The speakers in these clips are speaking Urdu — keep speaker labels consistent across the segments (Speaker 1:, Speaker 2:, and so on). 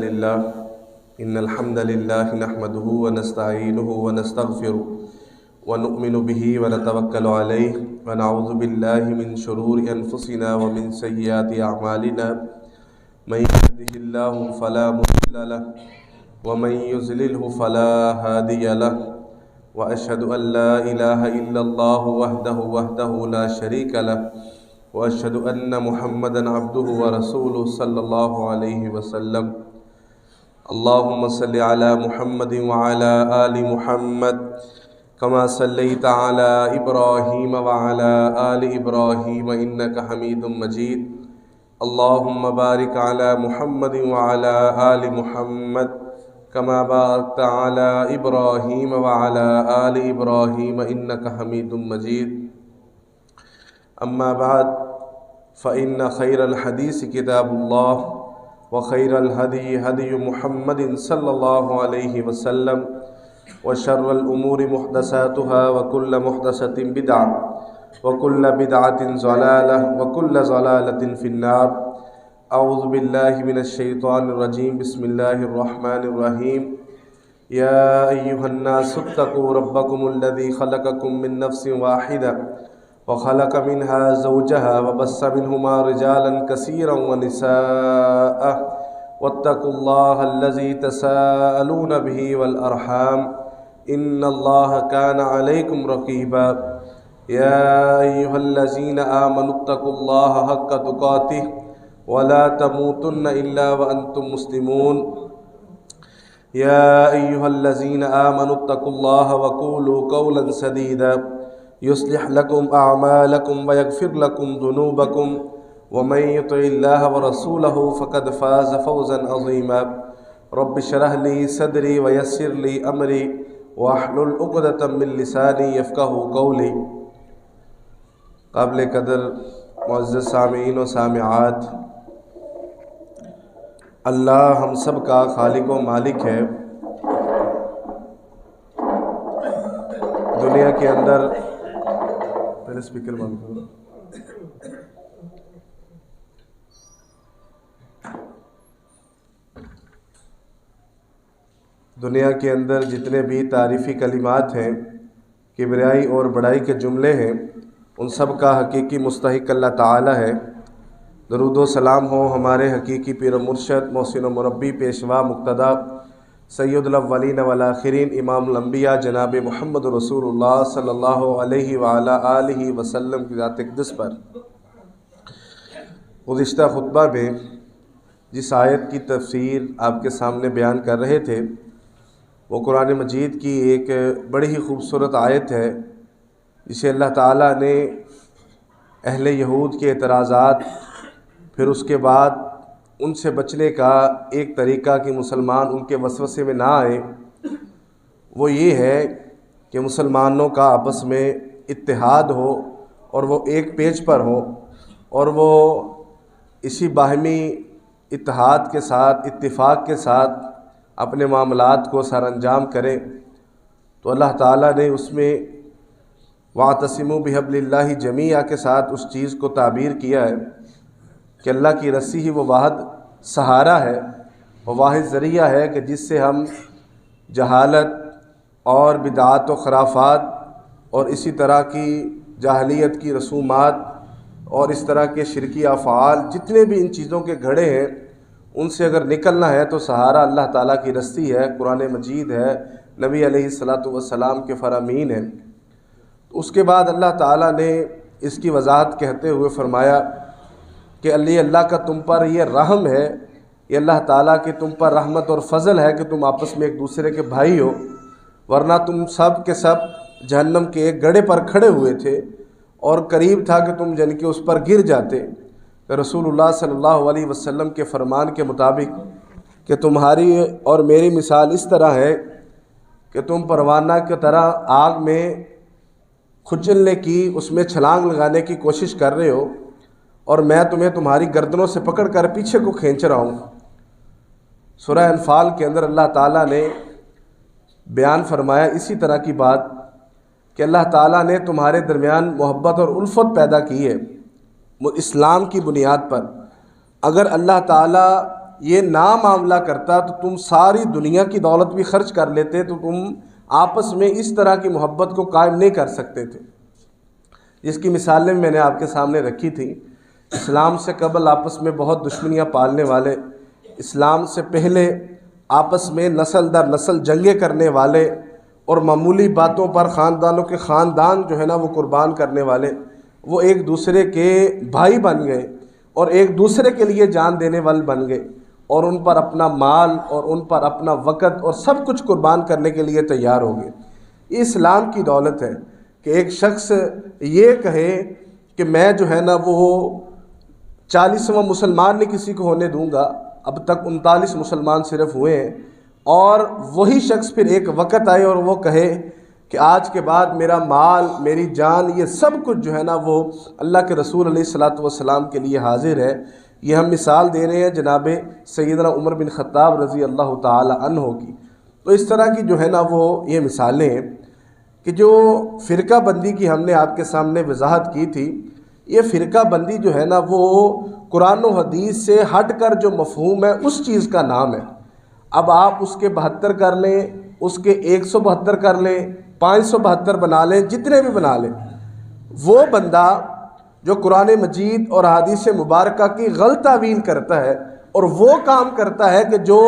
Speaker 1: لله إن الحمد لله نحمده ونستعينه ونستغفره ونؤمن به ونتوكل عليه ونعوذ بالله من شرور أنفسنا ومن سيئات أعمالنا من يهده الله فلا مضل له ومن يضلله فلا هادي له وأشهد أن لا إله إلا الله وحده لا شريك له وأشهد أن محمدًا عبده ورسوله صلى الله عليه وسلم اللهم صل على محمد وعلى آل محمد كما صليت على إبراهيم وعلى آل إبراهيم إنك حميد مجيد اللهم بارك على محمد وعلى آل محمد كما باركت على إبراهيم وعلى آل إبراهيم إنك حميد مجيد أما بعد فإن خير الحديث كتاب الله وخير الهدي هدي محمد صلى الله عليه وسلم وشر الأمور محدثاتها وكل محدثة بدعة وكل بدعة ضلالة وكل ضلالة في النار أعوذ بالله من الشيطان الرجيم بسم الله الرحمن الرحيم يا أيها الناس اتقوا ربكم الذي خلقكم من نفس واحدة وخلق منها زوجها وبث منهما رجالا كثيرا ونساء واتقوا الله الذي تساءلون به والأرحام إن الله كان عليكم رقيبا يا أيها الذين آمنوا اتقوا الله حق تقاته ولا تموتن إلا وأنتم مسلمون يا أيها الذين آمنوا اتقوا الله وقولوا قولا سديدا يصلح لكم أعمالكم ويغفر لكم ذنوبكم ومن يطع الله ورسوله فقد فاز فوزا عظيما رب اشرح لي صدري ويسر لي أمري واحلل عقدة من لساني يفقهوا قولي قابل قدر معزز سامعین و سامعات، اللہ ہم سب کا خالق و مالک ہے۔ دنیا کے اندر پہلے اسپیکر بند کرو۔ دنیا کے اندر جتنے بھی تعریفی کلمات ہیں، کبریائی اور بڑائی کے جملے ہیں، ان سب کا حقیقی مستحق اللہ تعالی ہے۔ درود و سلام ہو ہمارے حقیقی پیر و مرشد، محسن و مربی، پیشوا، مقتدی، سید الاولین والآخرین، امام الانبیاء جناب محمد رسول اللہ صلی اللہ علیہ وآلہ آلہ وسلم کی ذات اقدس پر۔ گزشتہ خطبہ میں جس آیت کی تفسیر آپ کے سامنے بیان کر رہے تھے، وہ قرآن مجید کی ایک بڑی ہی خوبصورت آیت ہے، جسے اللہ تعالیٰ نے اہل یہود کے اعتراضات، پھر اس کے بعد ان سے بچنے کا ایک طریقہ کہ مسلمان ان کے وسوسے میں نہ آئے، وہ یہ ہے کہ مسلمانوں کا آپس میں اتحاد ہو اور وہ ایک پیج پر ہو، اور وہ اسی باہمی اتحاد کے ساتھ، اتفاق کے ساتھ اپنے معاملات کو سر انجام کریں۔ تو اللہ تعالیٰ نے اس میں وَاعْتَصِمُوا بِحَبْلِ اللَّهِ جَمِيعًا کے ساتھ اس چیز کو تعبیر کیا ہے کہ اللہ کی رسی ہی وہ واحد سہارا ہے، وہ واحد ذریعہ ہے کہ جس سے ہم جہالت اور بدعات و خرافات اور اسی طرح کی جاہلیت کی رسومات اور اس طرح کے شرکی افعال، جتنے بھی ان چیزوں کے گھڑے ہیں، ان سے اگر نکلنا ہے تو سہارا اللہ تعالیٰ کی رسی ہے، قرآن مجید ہے، نبی علیہ الصلاۃ والسلام کے فرامین ہیں۔ اس کے بعد اللہ تعالیٰ نے اس کی وضاحت کہتے ہوئے فرمایا کہ اللہ کا تم پر یہ رحم ہے، یہ اللہ تعالیٰ کی تم پر رحمت اور فضل ہے کہ تم آپس میں ایک دوسرے کے بھائی ہو، ورنہ تم سب کے سب جہنم کے ایک گڑھے پر کھڑے ہوئے تھے اور قریب تھا کہ تم جن کے اس پر گر جاتے۔ کہ رسول اللہ صلی اللہ علیہ وسلم کے فرمان کے مطابق کہ تمہاری اور میری مثال اس طرح ہے کہ تم پروانہ کی طرح آگ میں کھچلنے کی، اس میں چھلانگ لگانے کی کوشش کر رہے ہو، اور میں تمہیں تمہاری گردنوں سے پکڑ کر پیچھے کو کھینچ رہا ہوں۔ سورہ انفال کے اندر اللہ تعالیٰ نے بیان فرمایا اسی طرح کی بات کہ اللہ تعالیٰ نے تمہارے درمیان محبت اور الفت پیدا کی ہے اسلام کی بنیاد پر۔ اگر اللہ تعالیٰ یہ نہ معاملہ کرتا تو تم ساری دنیا کی دولت بھی خرچ کر لیتے، تو تم آپس میں اس طرح کی محبت کو قائم نہیں کر سکتے تھے، جس کی مثالیں میں نے آپ کے سامنے رکھی تھیں۔ اسلام سے قبل آپس میں بہت دشمنیاں پالنے والے، اسلام سے پہلے آپس میں نسل در نسل جنگیں کرنے والے، اور معمولی باتوں پر خاندانوں کے خاندان جو ہے نا وہ قربان کرنے والے، وہ ایک دوسرے کے بھائی بن گئے اور ایک دوسرے کے لیے جان دینے والے بن گئے، اور ان پر اپنا مال اور ان پر اپنا وقت اور سب کچھ قربان کرنے کے لیے تیار ہو گئے۔ یہ اسلام کی دولت ہے کہ ایک شخص یہ کہے کہ میں جو ہے نا وہ 40واں مسلمان نہیں کسی کو ہونے دوں گا، اب تک 39 مسلمان صرف ہوئے ہیں، اور وہی شخص پھر ایک وقت آئے اور وہ کہے کہ آج کے بعد میرا مال، میری جان، یہ سب کچھ جو ہے نا وہ اللہ کے رسول علیہ الصلاۃ والسلام کے لیے حاضر ہے۔ یہ ہم مثال دے رہے ہیں جناب سیدنا عمر بن خطاب رضی اللہ تعالی عنہ کی۔ تو اس طرح کی جو ہے نا وہ یہ مثالیں ہیں کہ جو فرقہ بندی کی ہم نے آپ کے سامنے وضاحت کی تھی، یہ فرقہ بندی جو ہے نا وہ قرآن و حدیث سے ہٹ کر جو مفہوم ہے اس چیز کا نام ہے۔ اب آپ اس کے 72 کر لیں، اس کے 172 کر لیں، 572 بنا لیں، جتنے بھی بنا لیں، وہ بندہ جو قرآن مجید اور احادیث مبارکہ کی غلط تعویل کرتا ہے اور وہ کام کرتا ہے کہ جو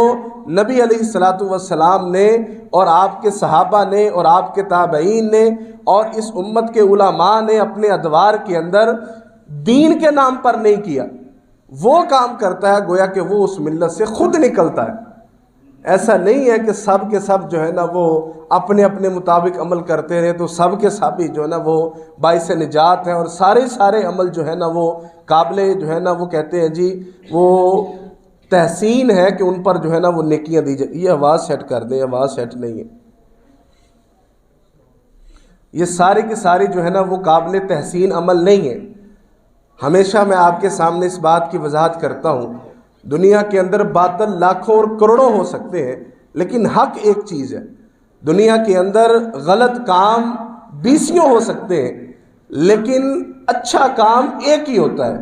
Speaker 1: نبی علیہ الصلاۃ والسلام نے اور آپ کے صحابہ نے اور آپ کے تابعین نے اور اس امت کے علماء نے اپنے ادوار کے اندر دین کے نام پر نہیں کیا، وہ کام کرتا ہے گویا کہ وہ اس ملت سے خود نکلتا ہے۔ ایسا نہیں ہے کہ سب کے سب جو ہے نا وہ اپنے اپنے مطابق عمل کرتے رہے تو سب کے سب ہی جو ہے نا وہ باعث نجات ہیں، اور سارے عمل جو ہے نا وہ قابل جو ہے نا وہ کہتے ہیں جی وہ تحسین ہے کہ ان پر جو ہے نا وہ نیکیاں دی جائیں۔ یہ آواز سیٹ کر دیں، آواز سیٹ نہیں ہے، یہ سارے کی ساری جو ہے نا وہ قابل تحسین عمل نہیں ہے۔ ہمیشہ میں آپ کے سامنے اس بات کی وضاحت کرتا ہوں، دنیا کے اندر باطل لاکھوں اور کروڑوں ہو سکتے ہیں، لیکن حق ایک چیز ہے۔ دنیا کے اندر غلط کام 20 ہو سکتے ہیں، لیکن اچھا کام ایک ہی ہوتا ہے،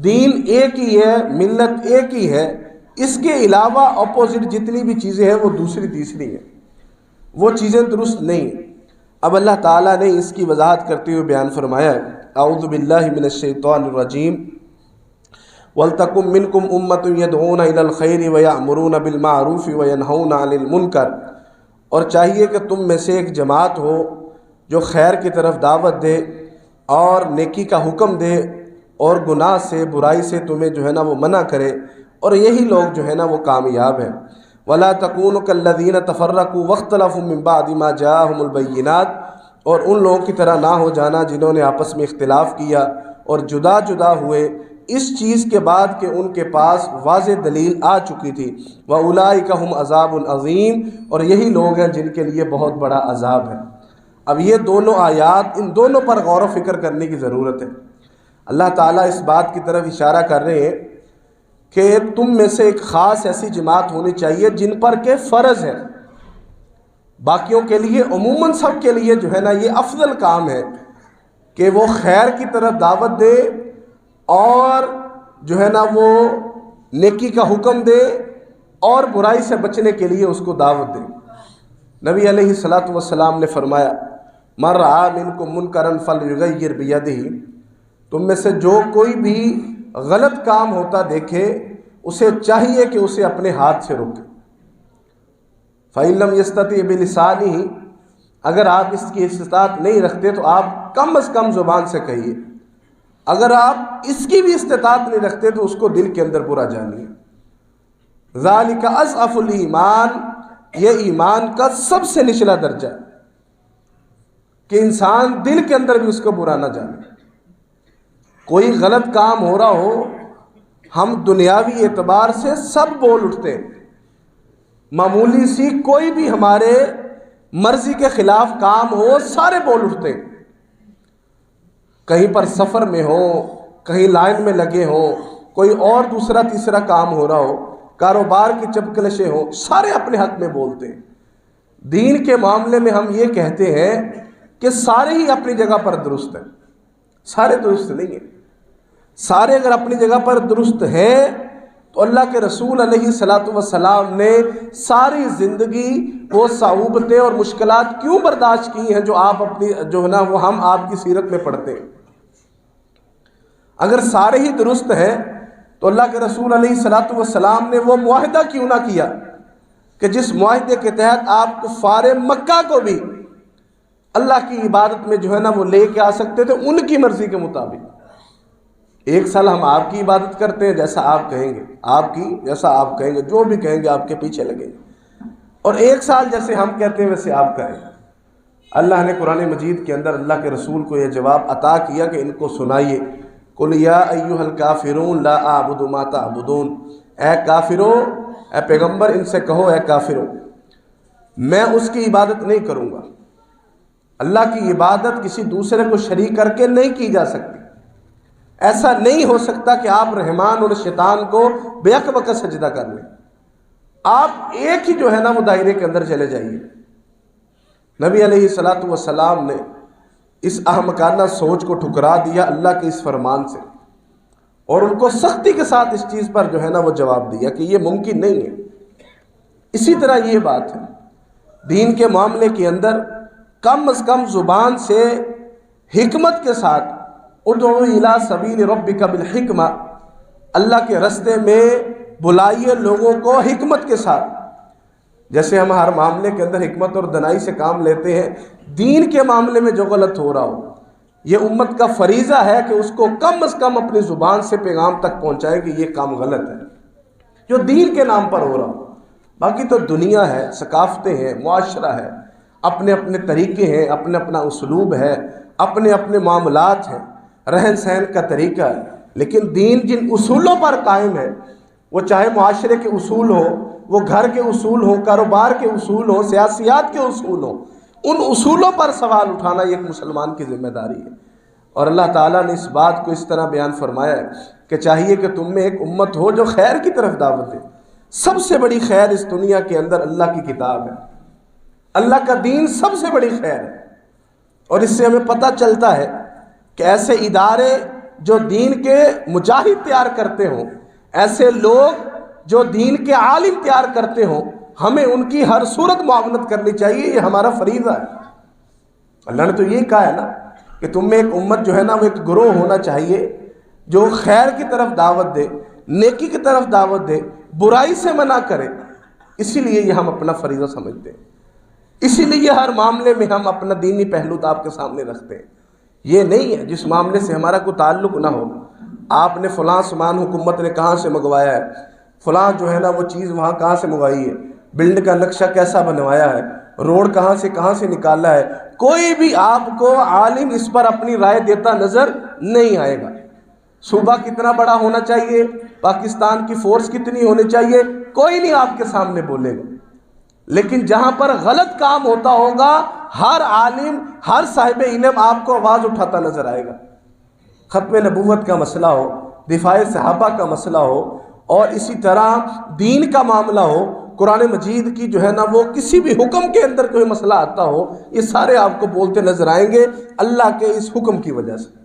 Speaker 1: دین ایک ہی ہے، ملت ایک ہی ہے۔ اس کے علاوہ اپوزٹ جتنی بھی چیزیں ہیں وہ دوسری تیسری ہیں، وہ چیزیں درست نہیں ہیں۔ اب اللہ تعالیٰ نے اس کی وضاحت کرتے ہوئے بیان فرمایا ہے، اعوذ باللہ من الشیطان الرجیم، وَلْتَكُمْ مِنْكُمْ أُمَّةٌ يَدْعُونَ إِلَى الْخَيْرِ وَيَأْمُرُونَ بِالْمَعْرُوفِ وَيَنْهَوْنَ عَنِ الْمُنْكَرِ، اور چاہیے کہ تم میں سے ایک جماعت ہو جو خیر کی طرف دعوت دے اور نیکی کا حکم دے اور گناہ سے، برائی سے تمہیں جو ہے نا وہ منع کرے، اور یہی لوگ جو ہے نا وہ کامیاب ہیں۔ وَلَا تَكُونُوا كَالَّذِينَ تَفَرَّقُوا وَاخْتَلَفُوا مِن بَعْدِ مَا جَاءَهُمُ الْبَيِّنَاتُ، اور ان لوگوں کی طرح نہ ہو جانا جنہوں نے آپس میں اختلاف کیا اور جدا جدا ہوئے اس چیز کے بعد کہ ان کے پاس واضح دلیل آ چکی تھی۔ وَأُولَٰئِكَ هُمْ عَذَابٌ عَظِيمٌ، اور یہی لوگ ہیں جن کے لیے بہت بڑا عذاب ہے۔ اب یہ دونوں آیات، ان دونوں پر غور و فکر کرنے کی ضرورت ہے۔ اللہ تعالیٰ اس بات کی طرف اشارہ کر رہے ہیں کہ تم میں سے ایک خاص ایسی جماعت ہونی چاہیے جن پر کہ فرض ہے، باقیوں کے لیے عموماً سب کے لیے جو ہے نا یہ افضل کام ہے کہ وہ خیر کی طرف دعوت دے اور جو ہے نا وہ نیکی کا حکم دے اور برائی سے بچنے کے لیے اس کو دعوت دے۔ نبی علیہ الصلاۃ والسلام نے فرمایا، مَن رَأَىٰ مِنکُم مُنکَرًا فَلْیُغَیِّرْ بِیَدِهِ، تم میں سے جو کوئی بھی غلط کام ہوتا دیکھے اسے چاہیے کہ اسے اپنے ہاتھ سے روکے۔ فَإِن لَّمْ يَسْتَطِعْ بِلِسَانِهِ، اگر آپ اس کی استطاعت نہیں رکھتے تو آپ کم از کم زبان سے کہیے، اگر آپ اس کی بھی استطاعت نہیں رکھتے تو اس کو دل کے اندر برا جانیے۔ ذَلِكَ أَضْعَفُ الْإِيمَانِ، یہ ایمان کا سب سے نچلا درجہ ہے کہ انسان دل کے اندر بھی اس کو برا نہ جانے۔ کوئی غلط کام ہو رہا ہو، ہم دنیاوی اعتبار سے سب بول اٹھتے ہیں، معمولی سی کوئی بھی ہمارے مرضی کے خلاف کام ہو سارے بول اٹھتے ہیں، کہیں پر سفر میں ہو، کہیں لائن میں لگے ہو، کوئی اور دوسرا تیسرا کام ہو رہا ہو، کاروبار کی چپکلشیں ہوں، سارے اپنے حق میں بولتے ہیں۔ دین کے معاملے میں ہم یہ کہتے ہیں کہ سارے ہی اپنی جگہ پر درست ہیں، سارے درست نہیں ہیں۔ سارے اگر اپنی جگہ پر درست ہیں تو اللہ کے رسول علیہ الصلوۃ والسلام نے ساری زندگی وہ صعوبتیں اور مشکلات کیوں برداشت کی ہیں جو آپ اپنی جو ہے نا وہ ہم آپ کی سیرت میں پڑھتے ہیں؟ اگر سارے ہی درست ہیں تو اللہ کے رسول علیہ الصلوۃ والسلام نے وہ معاہدہ کیوں نہ کیا کہ جس معاہدے کے تحت آپ کفار مکہ کو بھی اللہ کی عبادت میں جو ہے نا وہ لے کے آ سکتے تھے ان کی مرضی کے مطابق۔ ایک سال ہم آپ کی عبادت کرتے ہیں جیسا آپ کہیں گے، آپ کی جیسا آپ کہیں گے، جو بھی کہیں گے آپ کے پیچھے لگیں گے، اور ایک سال جیسے ہم کہتے ہیں ویسے آپ کریں۔ اللہ نے قرآن مجید کے اندر اللہ کے رسول کو یہ جواب عطا کیا کہ ان کو سنائیے، قُلْ يَا أَيُّهَا الْكَافِرُونَ لَا أَعْبُدُ مَا تَعْبُدُونَ، اے کافرو، اے پیغمبر ان سے کہو اے کافرو میں اس کی عبادت نہیں کروں گا۔ اللہ کی عبادت کسی دوسرے کو شریک کر کے نہیں کی جا سکتی۔ ایسا نہیں ہو سکتا کہ آپ رحمان اور شیطان کو بیک وقت سجدہ کر لیں۔ آپ ایک ہی جو ہے نا وہ دائرے کے اندر چلے جائیے۔ نبی علیہ الصلوۃ والسلام نے اس احمقانہ سوچ کو ٹھکرا دیا اللہ کے اس فرمان سے، اور ان کو سختی کے ساتھ اس چیز پر جو ہے نا وہ جواب دیا کہ یہ ممکن نہیں ہے۔ اسی طرح یہ بات ہے دین کے معاملے کے اندر کم از کم زبان سے حکمت کے ساتھ ادعو الی سبیل ربک بالحکمہ، اللہ کے راستے میں بلائیے لوگوں کو حکمت کے ساتھ۔ جیسے ہم ہر معاملے کے اندر حکمت اور دانائی سے کام لیتے ہیں، دین کے معاملے میں جو غلط ہو رہا ہو یہ امت کا فریضہ ہے کہ اس کو کم از کم اپنی زبان سے پیغام تک پہنچائے کہ یہ کام غلط ہے جو دین کے نام پر ہو رہا ہو۔ باقی تو دنیا ہے، ثقافتیں ہیں، معاشرہ ہے، اپنے اپنے طریقے ہیں، اپنا اپنا اسلوب ہے، اپنے اپنے معاملات ہیں، رہن سہن کا طریقہ ہے، لیکن دین جن اصولوں پر قائم ہے، وہ چاہے معاشرے کے اصول ہو، وہ گھر کے اصول ہوں، کاروبار کے اصول ہوں، سیاسیات کے اصول ہوں، ان اصولوں پر سوال اٹھانا یہ ایک مسلمان کی ذمہ داری ہے۔ اور اللہ تعالیٰ نے اس بات کو اس طرح بیان فرمایا ہے کہ چاہیے کہ تم میں ایک امت ہو جو خیر کی طرف دعوت دے۔ سب سے بڑی خیر اس دنیا کے اندر اللہ کی کتاب ہے، اللہ کا دین سب سے بڑی خیر ہے، اور اس سے ہمیں پتہ چلتا ہے کہ ایسے ادارے جو دین کے مجاہد تیار کرتے ہوں، ایسے لوگ جو دین کے عالم تیار کرتے ہوں، ہمیں ان کی ہر صورت معاونت کرنی چاہیے، یہ ہمارا فریضہ ہے۔ اللہ نے تو یہ کہا ہے نا کہ تم میں ایک امت جو ہے نا وہ ایک گروہ ہونا چاہیے جو خیر کی طرف دعوت دے، نیکی کی طرف دعوت دے، برائی سے منع کرے۔ اسی لیے یہ ہم اپنا فریضہ سمجھتے ہیں، اسی لیے ہر معاملے میں ہم اپنا دینی پہلو تو آپ کے سامنے رکھتے ہیں۔ یہ نہیں ہے جس معاملے سے ہمارا کوئی تعلق نہ ہو، آپ نے فلاں سامان حکومت نے کہاں سے منگوایا ہے، فلاں جو ہے نا وہ چیز وہاں کہاں سے منگوائی ہے، بلڈ کا نقشہ کیسا بنوایا ہے، روڈ کہاں سے نکالا ہے، کوئی بھی آپ کو عالم اس پر اپنی رائے دیتا نظر نہیں آئے گا۔ صوبہ کتنا بڑا ہونا چاہیے، پاکستان کی فورس کتنی ہونی چاہیے، کوئی نہیں آپ کے سامنے بولے گا، لیکن جہاں پر غلط کام ہوتا ہوگا ہر عالم، ہر صاحب علم آپ کو آواز اٹھاتا نظر آئے گا۔ ختم نبوت کا مسئلہ ہو، دفاع صحابہ کا مسئلہ ہو، اور اسی طرح دین کا معاملہ ہو، قرآن مجید کی جو ہے نا وہ کسی بھی حکم کے اندر کوئی مسئلہ آتا ہو، یہ سارے آپ کو بولتے نظر آئیں گے اللہ کے اس حکم کی وجہ سے۔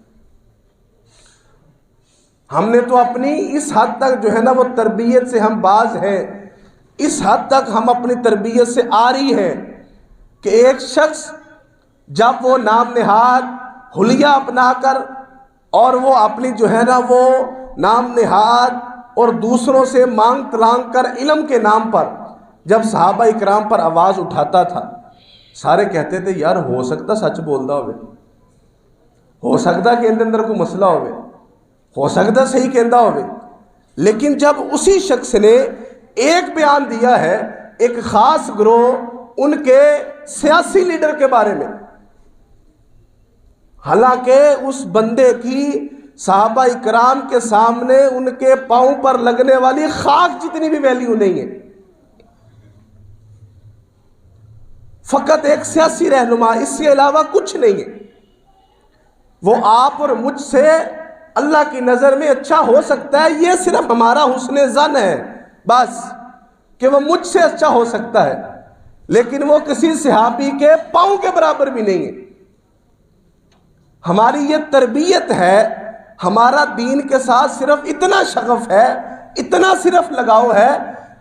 Speaker 1: ہم نے تو اپنی اس حد تک جو ہے نا وہ تربیت سے ہم باز ہیں، اس حد تک ہم اپنی تربیت سے آری ہیں کہ ایک شخص جب وہ نام نہاد حلیہ اپنا کر اور وہ اپنی جو ہے نا وہ نام نہاد اور دوسروں سے مانگ تلانگ کر علم کے نام پر جب صحابہ اکرام پر آواز اٹھاتا تھا، سارے کہتے تھے یار ہو سکتا سچ بولتا ہوئے، ہو سکتا کہ اندر کوئی مسئلہ ہوئے، ہو سکتا صحیح کہندہ ہوئے۔ لیکن جب اسی شخص نے ایک بیان دیا ہے ایک خاص گروہ ان کے سیاسی لیڈر کے بارے میں، حالانکہ اس بندے کی صحابہ اکرام کے سامنے ان کے پاؤں پر لگنے والی خاک جتنی بھی ویلیو نہیں ہے، فقط ایک سیاسی رہنما، اس کے علاوہ کچھ نہیں ہے۔ وہ آپ اور مجھ سے اللہ کی نظر میں اچھا ہو سکتا ہے، یہ صرف ہمارا حسن ظن ہے بس کہ وہ مجھ سے اچھا ہو سکتا ہے، لیکن وہ کسی صحابی کے پاؤں کے برابر بھی نہیں ہے۔ ہماری یہ تربیت ہے، ہمارا دین کے ساتھ صرف اتنا شغف ہے اتنا صرف لگاؤ ہے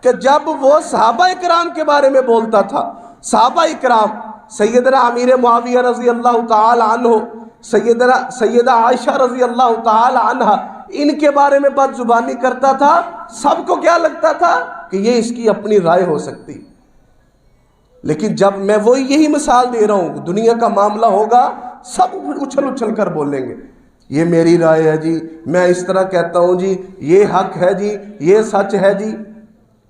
Speaker 1: کہ جب وہ صحابہ اکرام کے بارے میں بولتا تھا، صحابہ اکرام، سیدنا امیر معاویہ رضی اللہ تعالی عنہ، سیدہ عائشہ رضی اللہ تعالی عنہ، ان کے بارے میں بد زبانی کرتا تھا، سب کو کیا لگتا تھا کہ یہ اس کی اپنی رائے ہو سکتی. لیکن جب میں یہی مثال دے رہا ہوں، دنیا کا معاملہ ہوگا سب اچھل اچھل کر بولیں گے، یہ میری رائے ہے جی، میں اس طرح کہتا ہوں جی، یہ حق ہے جی، یہ سچ ہے جی.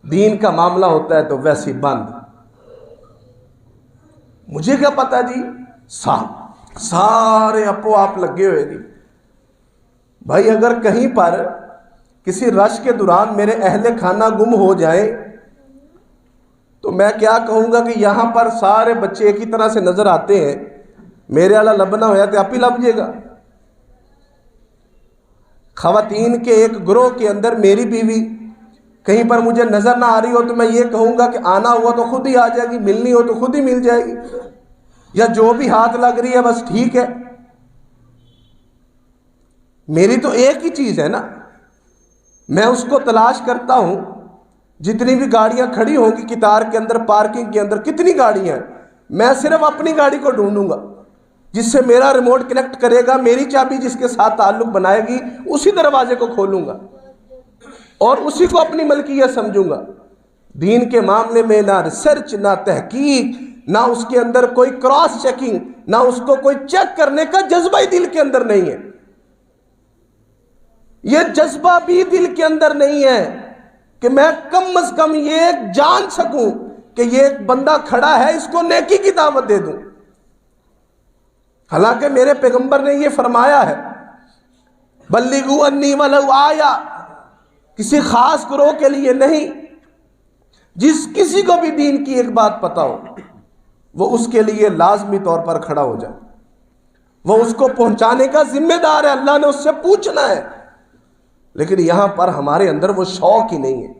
Speaker 1: دین کا معاملہ ہوتا ہے تو ویسے بند. مجھے کیا پتا جی، سارے اپو آپ لگے ہوئے جی. بھائی اگر کہیں پر کسی رش کے دوران میرے اہل خانہ گم ہو جائیں تو میں کیا کہوں گا کہ یہاں پر سارے بچے ایک ہی طرح سے نظر آتے ہیں، میرے والا لبنا ہوا تو آپ ہی لب جائے گا. خواتین کے ایک گروہ کے اندر میری بیوی کہیں پر مجھے نظر نہ آ رہی ہو تو میں یہ کہوں گا کہ آنا ہوا تو خود ہی آ جائے گی، ملنی ہو تو خود ہی مل جائے گی، یا جو بھی ہاتھ لگ رہی ہے بس ٹھیک ہے. میری تو ایک ہی چیز ہے نا، میں اس کو تلاش کرتا ہوں. جتنی بھی گاڑیاں کھڑی ہوں گی قطار کے اندر، پارکنگ کے اندر کتنی گاڑیاں ہیں، میں صرف اپنی گاڑی کو ڈھونڈوں گا جس سے میرا ریموٹ کنیکٹ کرے گا، میری چابی جس کے ساتھ تعلق بنائے گی، اسی دروازے کو کھولوں گا اور اسی کو اپنی ملکیت سمجھوں گا. دین کے معاملے میں نہ ریسرچ، نہ تحقیق، نہ اس کے اندر کوئی کراس چیکنگ، نہ اس کو کوئی چیک کرنے کا جذبہ ہی دل کے اندر نہیں ہے. یہ جذبہ بھی دل کے اندر نہیں ہے کہ میں کم از کم یہ جان سکوں کہ یہ ایک بندہ کھڑا ہے، اس کو نیکی کی دعوت دے دوں. حالانکہ میرے پیغمبر نے یہ فرمایا ہے، بلغوا انی ولو آیا، کسی خاص گروہ کے لیے نہیں، جس کسی کو بھی دین کی ایک بات پتہ ہو وہ اس کے لیے لازمی طور پر کھڑا ہو جائے. وہ اس کو پہنچانے کا ذمہ دار ہے، اللہ نے اس سے پوچھنا ہے. لیکن یہاں پر ہمارے اندر وہ شوق ہی نہیں ہے،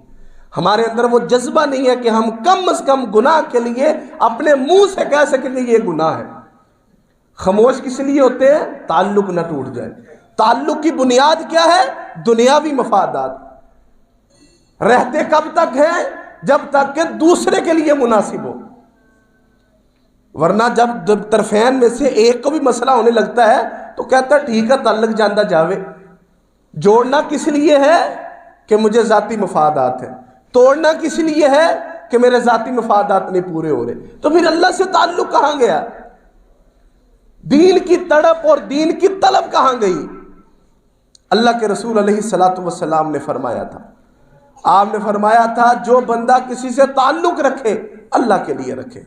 Speaker 1: ہمارے اندر وہ جذبہ نہیں ہے کہ ہم کم از کم گناہ کے لیے اپنے منہ سے کہہ سکیں کہ یہ گناہ ہے. خاموش کس لیے ہوتے ہیں؟ تعلق نہ ٹوٹ جائے. تعلق کی بنیاد کیا ہے؟ دنیاوی مفادات. رہتے کب تک ہیں؟ جب تک کہ دوسرے کے لیے مناسب ہو، ورنہ جب طرفین میں سے ایک کو بھی مسئلہ ہونے لگتا ہے تو کہتا ہے ٹھیک ہے تعلق جاندہ جاوے. جوڑنا کس لیے ہے؟ کہ مجھے ذاتی مفادات ہیں. توڑنا کس لیے ہے؟ کہ میرے ذاتی مفادات نہیں پورے ہو رہے. تو پھر اللہ سے تعلق کہاں گیا؟ دین کی تڑپ اور دین کی طلب کہاں گئی؟ اللہ کے رسول علیہ الصلوۃ والسلام نے فرمایا تھا، آپ نے فرمایا تھا جو بندہ کسی سے تعلق رکھے اللہ کے لیے رکھے،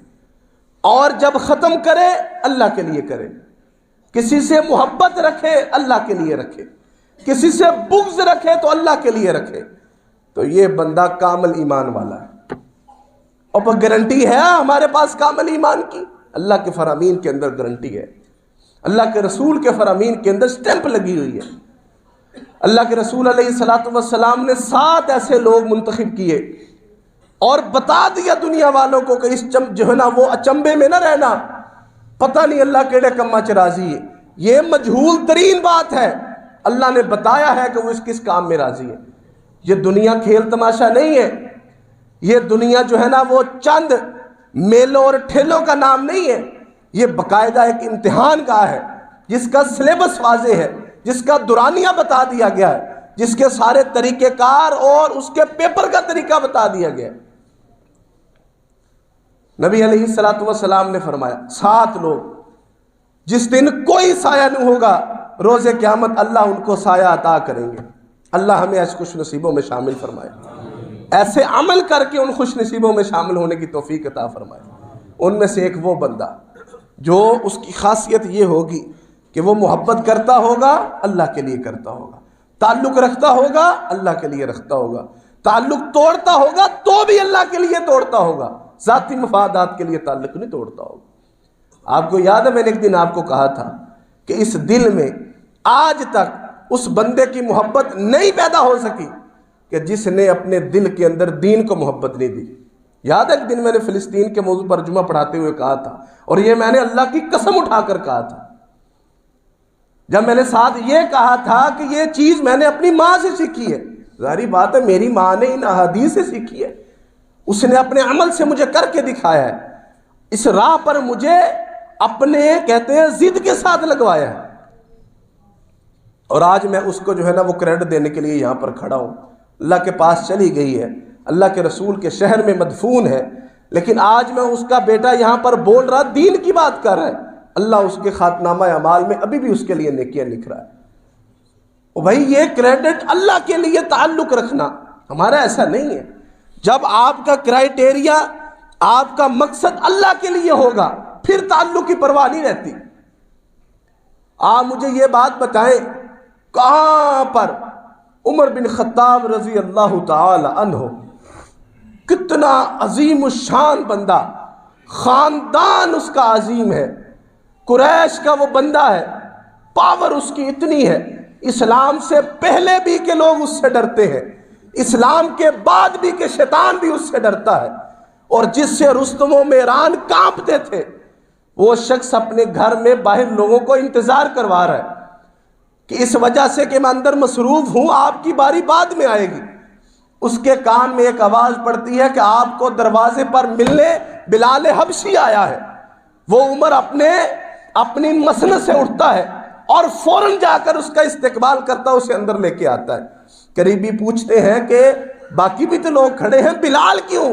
Speaker 1: اور جب ختم کرے اللہ کے لیے کرے. کسی سے محبت رکھے اللہ کے لیے رکھے، کسی سے بغض رکھے تو اللہ کے لیے رکھے. تو یہ بندہ کامل ایمان والا ہے. اور گارنٹی ہے ہمارے پاس کامل ایمان کی، اللہ کے فرامین کے اندر گارنٹی ہے، اللہ کے رسول کے فرامین کے اندر سٹیمپ لگی ہوئی ہے. اللہ کے رسول علیہ الصلوۃ والسلام نے 7 ایسے لوگ منتخب کیے اور بتا دیا دنیا والوں کو کہ اس جو ہے نا وہ اچنبے میں نہ رہنا، پتہ نہیں اللہ کیڑے کما چ راضی ہے. یہ مجہول ترین بات ہے. اللہ نے بتایا ہے کہ وہ اس کس کام میں راضی ہے. یہ دنیا کھیل تماشا نہیں ہے. یہ دنیا جو ہے نا وہ چند میلوں اور ٹھیلوں کا نام نہیں ہے. یہ باقاعدہ ایک امتحان کا ہے جس کا سلیبس واضح ہے، جس کا دورانیہ بتا دیا گیا ہے، جس کے سارے طریقہ کار اور اس کے پیپر کا طریقہ بتا دیا گیا ہے. نبی علیہ الصلوۃ والسلام نے فرمایا 7 لوگ جس دن کوئی سایہ نہیں ہوگا، روز قیامت اللہ ان کو سایہ عطا کریں گے. اللہ ہمیں ایسے خوش نصیبوں میں شامل فرمائے، ایسے عمل کر کے ان خوش نصیبوں میں شامل ہونے کی توفیق عطا فرمائے. ان میں سے ایک وہ بندہ جو اس کی خاصیت یہ ہوگی کہ وہ محبت کرتا ہوگا اللہ کے لیے کرتا ہوگا، تعلق رکھتا ہوگا اللہ کے لیے رکھتا ہوگا، تعلق توڑتا ہوگا تو بھی اللہ کے لیے توڑتا ہوگا، ذاتی مفادات کے لیے تعلق نہیں توڑتا ہوگا. آپ کو یاد ہے میں نے ایک دن آپ کو کہا تھا کہ اس دل میں آج تک اس بندے کی محبت نہیں پیدا ہو سکی کہ جس نے اپنے دل کے اندر دین کو محبت نہیں دی. یاد ہے ایک دن میں نے فلسطین کے موضوع پر جمعہ پڑھاتے ہوئے کہا تھا، اور یہ میں نے اللہ کی قسم اٹھا کر کہا تھا، جب میں نے ساتھ یہ کہا تھا کہ یہ چیز میں نے اپنی ماں سے سیکھی ہے.
Speaker 2: ظاہری بات ہے میری ماں نے ان احادیث سے سیکھی ہے، اس نے اپنے عمل سے مجھے کر کے دکھایا ہے، اس راہ پر مجھے اپنے کہتے ہیں ضد کے ساتھ لگوایا ہے، اور آج میں اس کو جو ہے نا وہ کریڈٹ دینے کے لیے یہاں پر کھڑا ہوں۔ اللہ کے پاس چلی گئی ہے، اللہ کے رسول کے شہر میں مدفون ہے، لیکن آج میں اس کا بیٹا یہاں پر بول رہا، دین کی بات کر رہا ہے، اللہ اس کے خاتنامہ اعمال میں ابھی بھی اس کے لیے نیکیاں لکھ رہا ہے۔ بھائی یہ کریڈٹ اللہ کے لیے تعلق رکھنا ہمارا ایسا نہیں ہے۔ جب آپ کا کرائیٹیریا، آپ کا مقصد اللہ کے لیے ہوگا پھر تعلق کی پرواہ نہیں رہتی۔ آپ مجھے یہ بات بتائیں کہاں پر عمر بن خطاب رضی اللہ تعالی عنہ، کتنا عظیم الشان بندہ، خاندان اس کا عظیم ہے، قریش کا وہ بندہ ہے، پاور اس کی اتنی ہے، اسلام سے پہلے بھی کہ لوگ اس سے ڈرتے ہیں، اسلام کے بعد بھی کہ شیطان بھی اس سے ڈرتا ہے، اور جس سے رستم و میران کانپتے تھے، وہ شخص اپنے گھر میں باہر لوگوں کو انتظار کروا رہا ہے کہ اس وجہ سے کہ میں اندر مصروف ہوں، آپ کی باری بعد میں آئے گی۔ اس کے کان میں ایک آواز پڑتی ہے کہ آپ کو دروازے پر ملنے بلال حبشی آیا ہے۔ وہ عمر اپنی مسند سے اٹھتا ہے اور فوراً جا کر اس کا استقبال کرتا ہے، اسے اندر لے کے آتا ہے۔ قریبی پوچھتے ہیں کہ باقی بھی تو لوگ کھڑے ہیں، بلال کیوں؟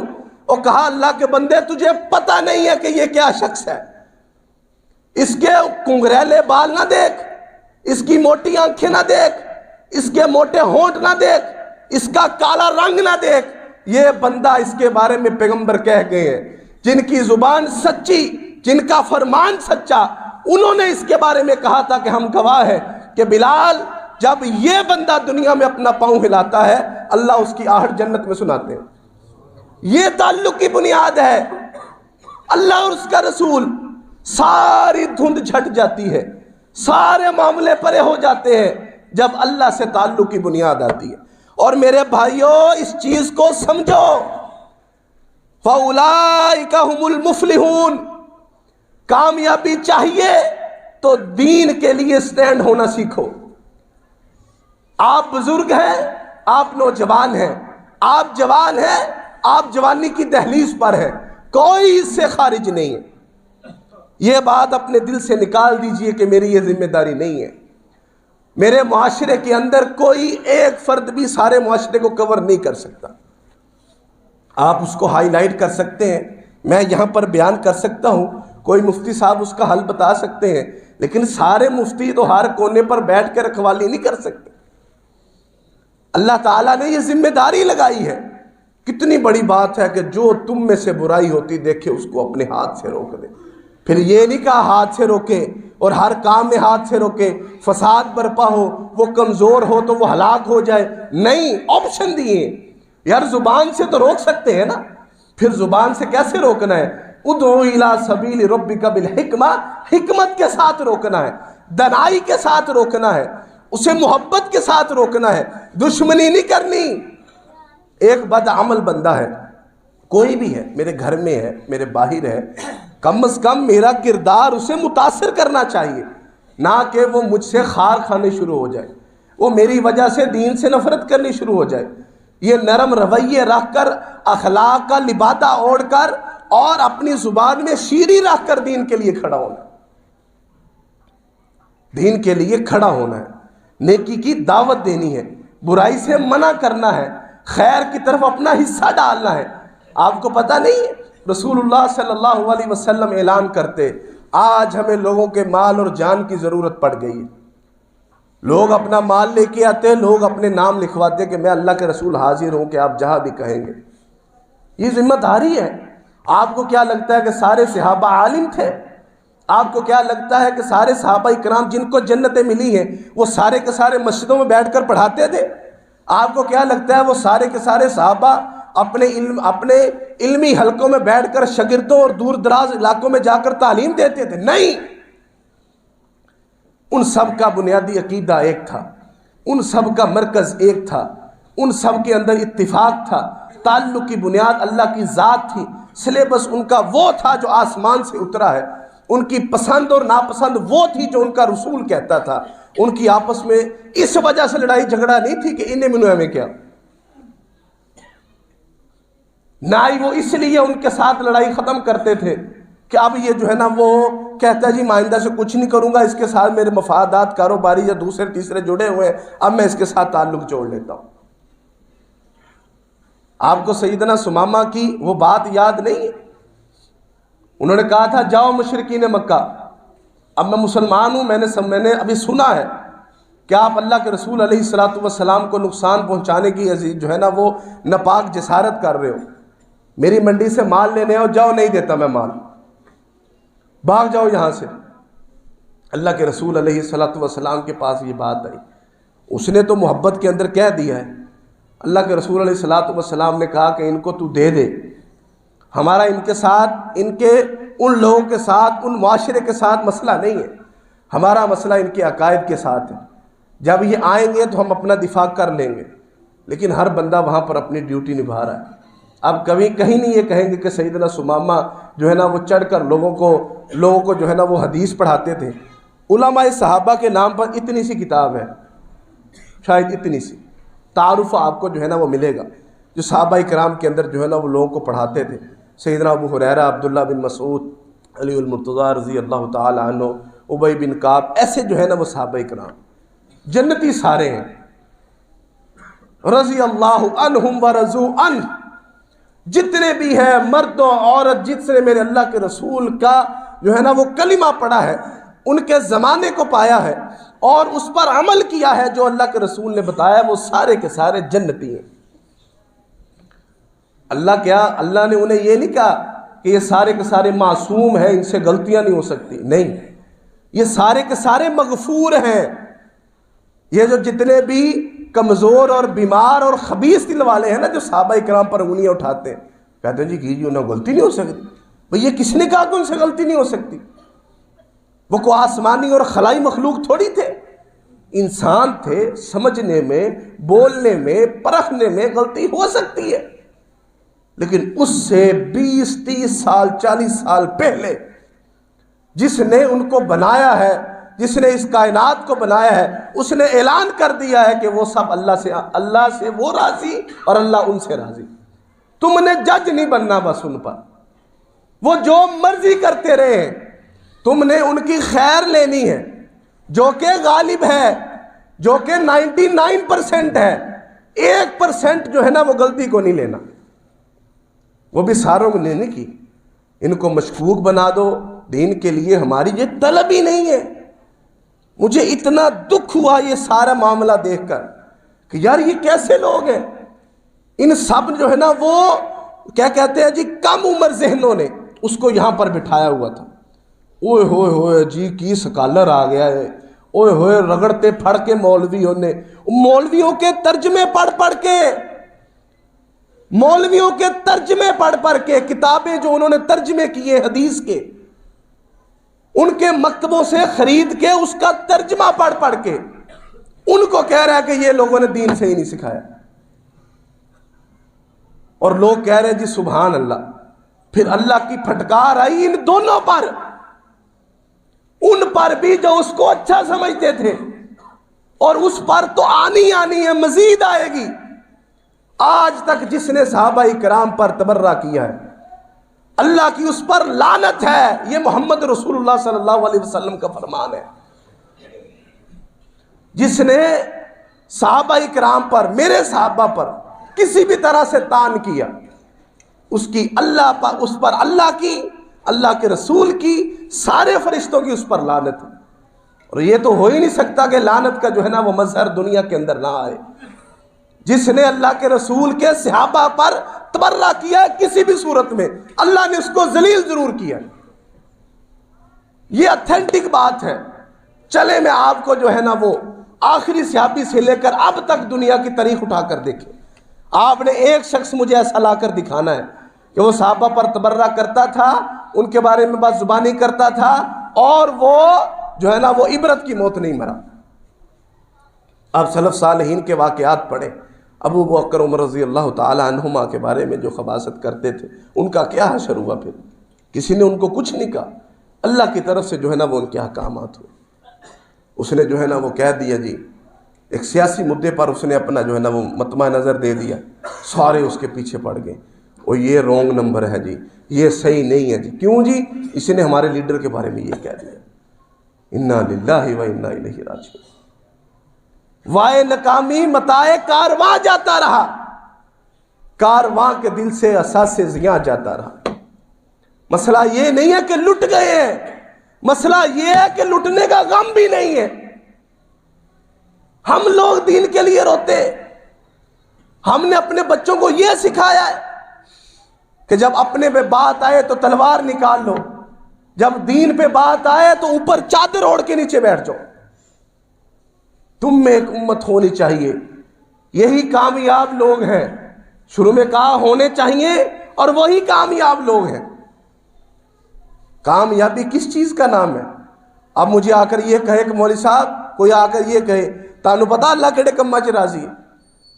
Speaker 2: وہ کہا اللہ کے بندے تجھے پتہ نہیں ہے کہ یہ کیا شخص ہے، اس کے کنگریلے بال نہ دیکھ، اس کی موٹی آنکھیں نہ دیکھ، اس کے موٹے ہونٹ نہ دیکھ، اس کا کالا رنگ نہ دیکھ، یہ بندہ اس کے بارے میں پیغمبر کہہ گئے ہیں، جن کی زبان سچی، جن کا فرمان سچا، انہوں نے اس کے بارے میں کہا تھا کہ ہم گواہ ہیں کہ بلال جب یہ بندہ دنیا میں اپنا پاؤں ہلاتا ہے اللہ اس کی آہٹ جنت میں سناتے ہیں۔ یہ تعلق کی بنیاد ہے۔ اللہ اور اس کا رسول، ساری دھند جھٹ جاتی ہے، سارے معاملے پرے ہو جاتے ہیں جب اللہ سے تعلق کی بنیاد آتی ہے۔ اور میرے بھائیوں اس چیز کو سمجھو، فَأُولَئِكَ هُمُ الْمُفْلِحُونَ۔ کامیابی چاہیے تو دین کے لیے سٹینڈ ہونا سیکھو۔ آپ بزرگ ہیں، آپ نوجوان ہیں، آپ جوان ہیں، آپ جوانی کی دہلیز پر ہیں، کوئی اس سے خارج نہیں ہے۔ یہ بات اپنے دل سے نکال دیجئے کہ میری یہ ذمہ داری نہیں ہے۔ میرے معاشرے کے اندر کوئی ایک فرد بھی سارے معاشرے کو کور نہیں کر سکتا۔ آپ اس کو ہائی لائٹ کر سکتے ہیں، میں یہاں پر بیان کر سکتا ہوں، کوئی مفتی صاحب اس کا حل بتا سکتے ہیں، لیکن سارے مفتی تو ہر کونے پر بیٹھ کر رکھوالی نہیں کر سکتے۔ اللہ تعالیٰ نے یہ ذمہ داری لگائی ہے۔ کتنی بڑی بات ہے کہ جو تم میں سے برائی ہوتی دیکھے اس کو اپنے ہاتھ سے روک دے۔ پھر یہ نہیں کہا ہاتھ سے روکے اور ہر کام میں ہاتھ سے روکے، فساد برپا ہو، وہ کمزور ہو تو وہ ہلاک ہو جائے، نہیں، آپشن دیے۔ یار زبان سے تو روک سکتے ہیں نا، پھر زبان سے کیسے روکنا ہے؟ ادعو الی سبیل ربک بالحکمہ، حکمت کے ساتھ روکنا ہے، دنائی کے ساتھ روکنا ہے، اسے محبت کے ساتھ روکنا ہے، دشمنی نہیں کرنی۔ ایک بد عمل بندہ ہے، کوئی بھی ہے، میرے گھر میں ہے، میرے باہر ہے، کم از کم میرا کردار اسے متاثر کرنا چاہیے، نہ کہ وہ مجھ سے خار کھانے شروع ہو جائے، وہ میری وجہ سے دین سے نفرت کرنی شروع ہو جائے۔ یہ نرم رویے رکھ کر، اخلاق کا لبادہ اوڑھ کر اور اپنی زبان میں شیریں رکھ کر دین کے لیے کھڑا ہونا، دین کے لیے کھڑا ہونا ہے، نیکی کی دعوت دینی ہے، برائی سے منع کرنا ہے، خیر کی طرف اپنا حصہ ڈالنا ہے۔ آپ کو پتہ نہیں ہے رسول اللہ صلی اللہ علیہ وسلم اعلان کرتے، آج ہمیں لوگوں کے مال اور جان کی ضرورت پڑ گئی ہے، لوگ اپنا مال لے کے آتے ہیں، لوگ اپنے نام لکھواتے کہ میں اللہ کے رسول حاضر ہوں کہ آپ جہاں بھی کہیں گے۔ یہ ذمہ داری ہے۔ آپ کو کیا لگتا ہے کہ سارے صحابہ عالم تھے؟ آپ کو کیا لگتا ہے کہ سارے صحابہ اکرام جن کو جنتیں ملی ہیں وہ سارے کے سارے مسجدوں میں بیٹھ کر پڑھاتے تھے؟ آپ کو کیا لگتا ہے وہ سارے کے سارے صحابہ اپنے علمی حلقوں میں بیٹھ کر شاگردوں اور دور دراز علاقوں میں جا کر تعلیم دیتے تھے؟ نہیں، ان سب کا بنیادی عقیدہ ایک تھا، ان سب کا مرکز ایک تھا، ان سب کے اندر اتفاق تھا، تعلق کی بنیاد اللہ کی ذات تھی، سلیبس ان کا وہ تھا جو آسمان سے اترا ہے، ان کی پسند اور ناپسند وہ تھی جو ان کا رسول کہتا تھا۔ ان کی آپس میں اس وجہ سے لڑائی جھگڑا نہیں تھی کہ انہیں منوں میں کیا، نہ ہی وہ اس لیے ان کے ساتھ لڑائی ختم کرتے تھے کہ اب یہ جو ہے نا وہ کہتا ہے جی مائندہ سے کچھ نہیں کروں گا، اس کے ساتھ میرے مفادات کاروباری یا دوسرے تیسرے جڑے ہوئے ہیں، اب میں اس کے ساتھ تعلق جوڑ لیتا ہوں۔ آپ کو سیدنا سمامہ کی وہ بات یاد نہیں ہے؟ انہوں نے کہا تھا جاؤ مشرکین مکہ، اب میں مسلمان ہوں، میں نے ابھی سنا ہے کہ آپ اللہ کے رسول علیہ السلام کو نقصان پہنچانے کی جو ہے نا وہ ناپاک جسارت کر رہے ہو، میری منڈی سے مال لینے آؤ، جاؤ نہیں دیتا میں مال، بھاگ جاؤ یہاں سے۔ اللہ کے رسول علیہ السلام کے پاس یہ بات آئی، اس نے تو محبت کے اندر کہہ دیا ہے۔ اللہ کے رسول علیہ السلام نے کہا کہ ان کو تو دے دے، ہمارا ان کے ساتھ، ان لوگوں کے ساتھ، ان معاشرے کے ساتھ مسئلہ نہیں ہے، ہمارا مسئلہ ان کے عقائد کے ساتھ ہے، جب یہ آئیں گے تو ہم اپنا دفاع کر لیں گے۔ لیکن ہر بندہ وہاں پر اپنی ڈیوٹی نبھا رہا ہے۔ اب کہیں نہیں یہ کہیں گے کہ سیدنا سمامہ جو ہے نا وہ چڑھ کر لوگوں کو جو ہے نا وہ حدیث پڑھاتے تھے۔ علماء صحابہ کے نام پر اتنی سی کتاب ہے، شاید اتنی سی تعارف آپ کو جو ہے نا وہ ملے گا، جو صحابہ کرام کے اندر جو ہے نا وہ لوگوں کو پڑھاتے تھے۔ سیدنا ابو ہریرہ، عبداللہ بن مسعود، علی المرتضیٰ رضی اللہ تعالی عنہ، ابی بن کعب، ایسے جو ہے نا وہ صحابہ کرام جنتی سارے ہیں، رضی اللہ عنہم ورضوا عنہ، جتنے بھی ہیں مرد و عورت، جس نے میرے اللہ کے رسول کا جو ہے نا وہ کلمہ پڑھا ہے، ان کے زمانے کو پایا ہے اور اس پر عمل کیا ہے جو اللہ کے رسول نے بتایا، وہ سارے کے سارے جنتی ہیں۔ اللہ نے انہیں یہ نہیں کہا کہ یہ سارے کے سارے معصوم ہیں، ان سے غلطیاں نہیں ہو سکتی، نہیں، یہ سارے کے سارے مغفور ہیں۔ یہ جو جتنے بھی کمزور اور بیمار اور خبیث دل والے ہیں نا، جو صحابہ کرام پر انگلیاں اٹھاتے ہیں، کہتے ہیں جی کیجیے، انہیں غلطی نہیں ہو سکتی۔ بھئی یہ کس نے کہا کہ ان سے غلطی نہیں ہو سکتی؟ وہ کوئی آسمانی اور خلائی مخلوق تھوڑی تھے، انسان تھے، سمجھنے میں، بولنے میں، پرکھنے میں غلطی ہو سکتی ہے، لیکن اس سے 20 30 سال 40 سال پہلے جس نے ان کو بنایا ہے، جس نے اس کائنات کو بنایا ہے، اس نے اعلان کر دیا ہے کہ وہ سب اللہ سے وہ راضی اور اللہ ان سے راضی۔ تم نے جج نہیں بننا بس ان پر، وہ جو مرضی کرتے رہے، تم نے ان کی خیر لینی ہے، جو کہ غالب ہے، جو کہ 99% ہے، 1% جو ہے نا وہ غلطی کو نہیں لینا۔ وہ بھی ساروں نے نہیں کی، ان کو مشکوک بنا دو دین کے لیے، ہماری یہ طلب ہی نہیں ہے۔ مجھے اتنا دکھ ہوا یہ سارا معاملہ دیکھ کر کہ یار یہ کیسے لوگ ہیں۔ ان سب جو ہے نا وہ کیا کہتے ہیں جی، کم عمر ذہنوں نے اس کو یہاں پر بٹھایا ہوا تھا۔ اوئے ہوئے ہوئے جی کی سکالر آ گیا ہے، اوئے ہوئے رگڑتے پھڑ کے مولویوں نے، مولویوں کے ترجمے پڑھ کے، مولویوں کے ترجمے پڑھ کے، کتابیں جو انہوں نے ترجمے کیے حدیث کے، ان کے مکتبوں سے خرید کے اس کا ترجمہ پڑھ کے ان کو کہہ رہا ہے کہ یہ لوگوں نے دین سے ہی نہیں سکھایا، اور لوگ کہہ رہے ہیں جی سبحان اللہ۔ پھر اللہ کی پھٹکار آئی ان دونوں پر، ان پر بھی جو اس کو اچھا سمجھتے تھے، اور اس پر تو آنی ہے، مزید آئے گی۔ آج تک جس نے صحابہ کرام پر تبرہ کیا ہے، اللہ کی اس پر لعنت ہے۔ یہ محمد رسول اللہ صلی اللہ علیہ وسلم کا فرمان ہے۔ جس نے صحابہ کرام پر، میرے صحابہ پر کسی بھی طرح سے طعن کیا، اس کی اس پر اللہ کی، اللہ کے رسول کی، سارے فرشتوں کی اس پر لعنت ہے۔ اور یہ تو ہو ہی نہیں سکتا کہ لعنت کا جو ہے نا وہ مظہر دنیا کے اندر نہ آئے۔ جس نے اللہ کے رسول کے صحابہ پر تبرہ کیا ہے کسی بھی صورت میں، اللہ نے اس کو ذلیل ضرور کیا۔ یہ اتھینٹک بات ہے۔ چلے میں آپ کو جو ہے نا وہ آخری صحابی سے لے کر اب تک دنیا کی تاریخ اٹھا کر دیکھیں، آپ نے ایک شخص مجھے ایسا لا کر دکھانا ہے کہ وہ صحابہ پر تبرہ کرتا تھا، ان کے بارے میں بات زبانی کرتا تھا، اور وہ جو ہے نا وہ عبرت کی موت نہیں مرا۔ آپ سلف صالحین کے واقعات پڑھیں، ابو بکر عمر رضی اللہ تعالی عنہما کے بارے میں جو خباثت کرتے تھے، ان کا کیا حشر ہوا؟ پھر کسی نے ان کو کچھ نہیں کہا، اللہ کی طرف سے جو ہے نا وہ ان کے احکامات ہوئے۔ اس نے جو ہے نا وہ کہہ دیا جی، ایک سیاسی مدعے پر اس نے اپنا جو ہے نا وہ مطمع نظر دے دیا، سارے اس کے پیچھے پڑ گئے، وہ یہ رونگ نمبر ہے جی، یہ صحیح نہیں ہے جی. کیوں جی؟ اس نے ہمارے لیڈر کے بارے میں یہ کہہ دیا. انا للہ و انا الیہ راجعون. وائے ناکامی متائے کارواں جاتا رہا، کارواں کے دل سے اساس زیاں جاتا رہا. مسئلہ یہ نہیں ہے کہ لٹ گئے ہیں، مسئلہ یہ ہے کہ لٹنے کا غم بھی نہیں ہے. ہم لوگ دین کے لیے روتے. ہم نے اپنے بچوں کو یہ سکھایا ہے کہ جب اپنے پہ بات آئے تو تلوار نکال لو، جب دین پہ بات آئے تو اوپر چادر اوڑھ کے نیچے بیٹھ جاؤ. تم میں ایک امت ہونی چاہیے. یہی کامیاب لوگ ہیں. شروع میں کہا ہونے چاہیے، اور وہی کامیاب لوگ ہیں. کامیابی کس چیز کا نام ہے؟ اب مجھے آ کر یہ کہے کہ مولوی صاحب، کوئی آ کر یہ کہے تانوں پتا اللہ کیڑے کما چ راضی ہے،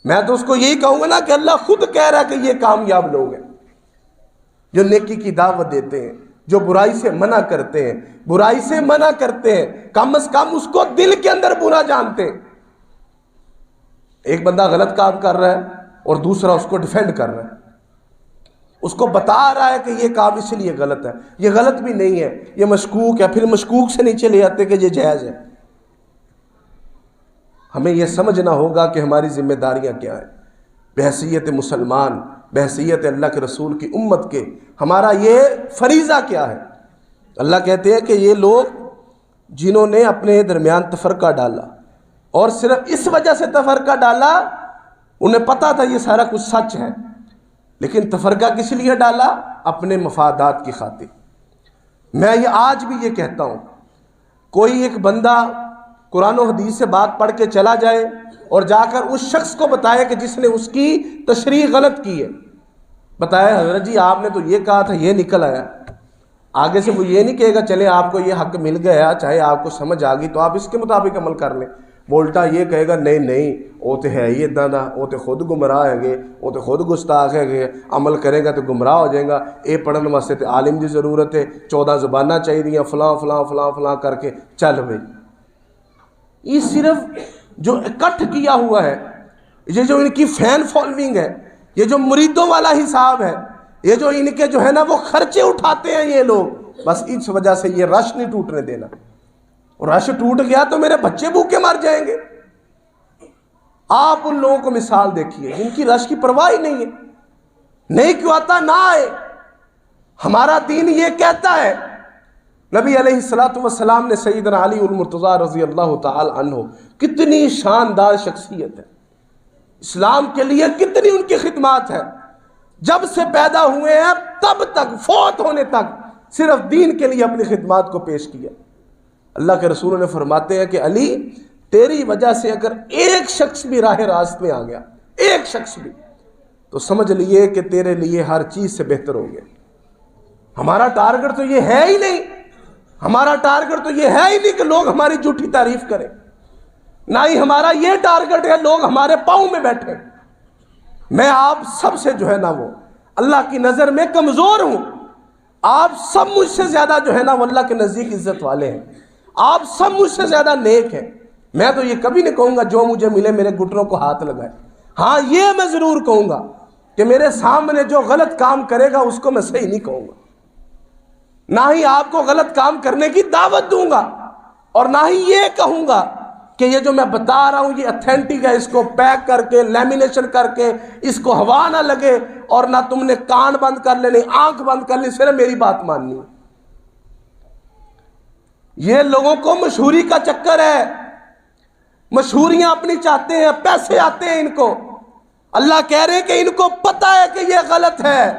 Speaker 2: میں تو اس کو یہی کہوں گا نا کہ اللہ خود کہہ رہا ہے کہ یہ کامیاب لوگ ہیں جو نیکی کی دعوت دیتے ہیں، جو برائی سے منع کرتے ہیں، برائی سے منع کرتے ہیں، کم از کم اس کو دل کے اندر برا جانتے ہیں. ایک بندہ غلط کام کر رہا ہے اور دوسرا اس کو ڈیفینڈ کر رہا ہے، اس کو بتا رہا ہے کہ یہ کام اس لیے غلط ہے. یہ غلط بھی نہیں ہے، یہ مشکوک ہے. پھر مشکوک سے نیچے لے آتے کہ یہ جائز ہے. ہمیں یہ سمجھنا ہوگا کہ ہماری ذمہ داریاں کیا ہیں بحیثیت مسلمان، بحیثیت اللہ کے رسول کی امت کے. ہمارا یہ فریضہ کیا ہے؟ اللہ کہتے ہیں کہ یہ لوگ جنہوں نے اپنے درمیان تفرقہ ڈالا، اور صرف اس وجہ سے تفرقہ ڈالا، انہیں پتا تھا یہ سارا کچھ سچ ہے، لیکن تفرقہ کس لیے ڈالا؟ اپنے مفادات کی خاطر. میں یہ آج بھی یہ کہتا ہوں، کوئی ایک بندہ قرآن و حدیث سے بات پڑھ کے چلا جائے اور جا کر اس شخص کو بتائے کہ جس نے اس کی تشریح غلط کی ہے، بتائے حضرت جی آپ نے تو یہ کہا تھا، یہ نکل آیا. آگے سے وہ یہ نہیں کہے گا چلے آپ کو یہ حق مل گیا، چاہے آپ کو سمجھ آ گئی تو آپ اس کے مطابق عمل کر لیں. بولٹا یہ کہے گا نہیں وہ تو ہے ہی اتنا دا، وہ تو خود گمراہ ہے گے، وہ تو خود گستاخ ہے گے، عمل کرے گا تو گمراہ ہو جائے گا. اے پڑھن واسطے تے عالم دی ضرورت ہے، 14 زباناں چاہیے، فلاں فلاں فلاں فلاں کر کے چل بھائی. یہ صرف جو اکٹھ کیا ہوا ہے، یہ جو ان کی فین فالوئنگ ہے، یہ جو مریدوں والا حساب ہے، یہ جو ان کے جو ہے نا وہ خرچے اٹھاتے ہیں یہ لوگ، بس اس وجہ سے یہ رش نہیں ٹوٹنے دینا. اور رش ٹوٹ گیا تو میرے بچے بھوکے مر جائیں گے. آپ ان لوگوں کو مثال دیکھیے جن کی رش کی پرواہ ہی نہیں ہے. نہیں کیوں آتا نہ آئے. ہمارا دین یہ کہتا ہے. نبی علیہ السلام نے سیدنا علی المرتضیٰ رضی اللہ تعالی عنہ، کتنی شاندار شخصیت ہے، اسلام کے لیے کتنی ان کی خدمات ہے. جب سے پیدا ہوئے ہیں تب تک فوت ہونے تک صرف دین کے لیے اپنی خدمات کو پیش کیا. اللہ کے رسول نے فرماتے ہیں کہ علی تیری وجہ سے اگر ایک شخص بھی راہ راست میں آ گیا، ایک شخص بھی، تو سمجھ لیے کہ تیرے لیے ہر چیز سے بہتر ہو گیا. ہمارا ٹارگٹ تو یہ ہے ہی نہیں، ہمارا ٹارگٹ تو یہ ہے ہی نہیں کہ لوگ ہماری جھوٹی تعریف کریں. نہ ہی ہمارا یہ ٹارگٹ ہے لوگ ہمارے پاؤں میں بیٹھیں. میں آپ سب سے جو ہے نا وہ اللہ کی نظر میں کمزور ہوں. آپ سب مجھ سے زیادہ جو ہے نا وہ اللہ کے نزدیک عزت والے ہیں. آپ سب مجھ سے زیادہ نیک ہیں. میں تو یہ کبھی نہیں کہوں گا جو مجھے ملے میرے گھٹنوں کو ہاتھ لگائے. ہاں یہ میں ضرور کہوں گا کہ میرے سامنے جو غلط کام کرے گا اس کو میں صحیح نہیں کہوں گا، نہ ہی آپ کو غلط کام کرنے کی دعوت دوں گا، اور نہ ہی یہ کہوں گا کہ یہ جو میں بتا رہا ہوں یہ اتھینٹک ہے، اس کو پیک کر کے لیمینیشن کر کے اس کو ہوا نہ لگے، اور نہ تم نے کان بند کر لینے، آنکھ بند کر لی، صرف میری بات ماننی. یہ لوگوں کو مشہوری کا چکر ہے، مشہوریاں اپنی چاہتے ہیں، پیسے آتے ہیں ان کو. اللہ کہہ رہے ہیں کہ ان کو پتہ ہے کہ یہ غلط ہے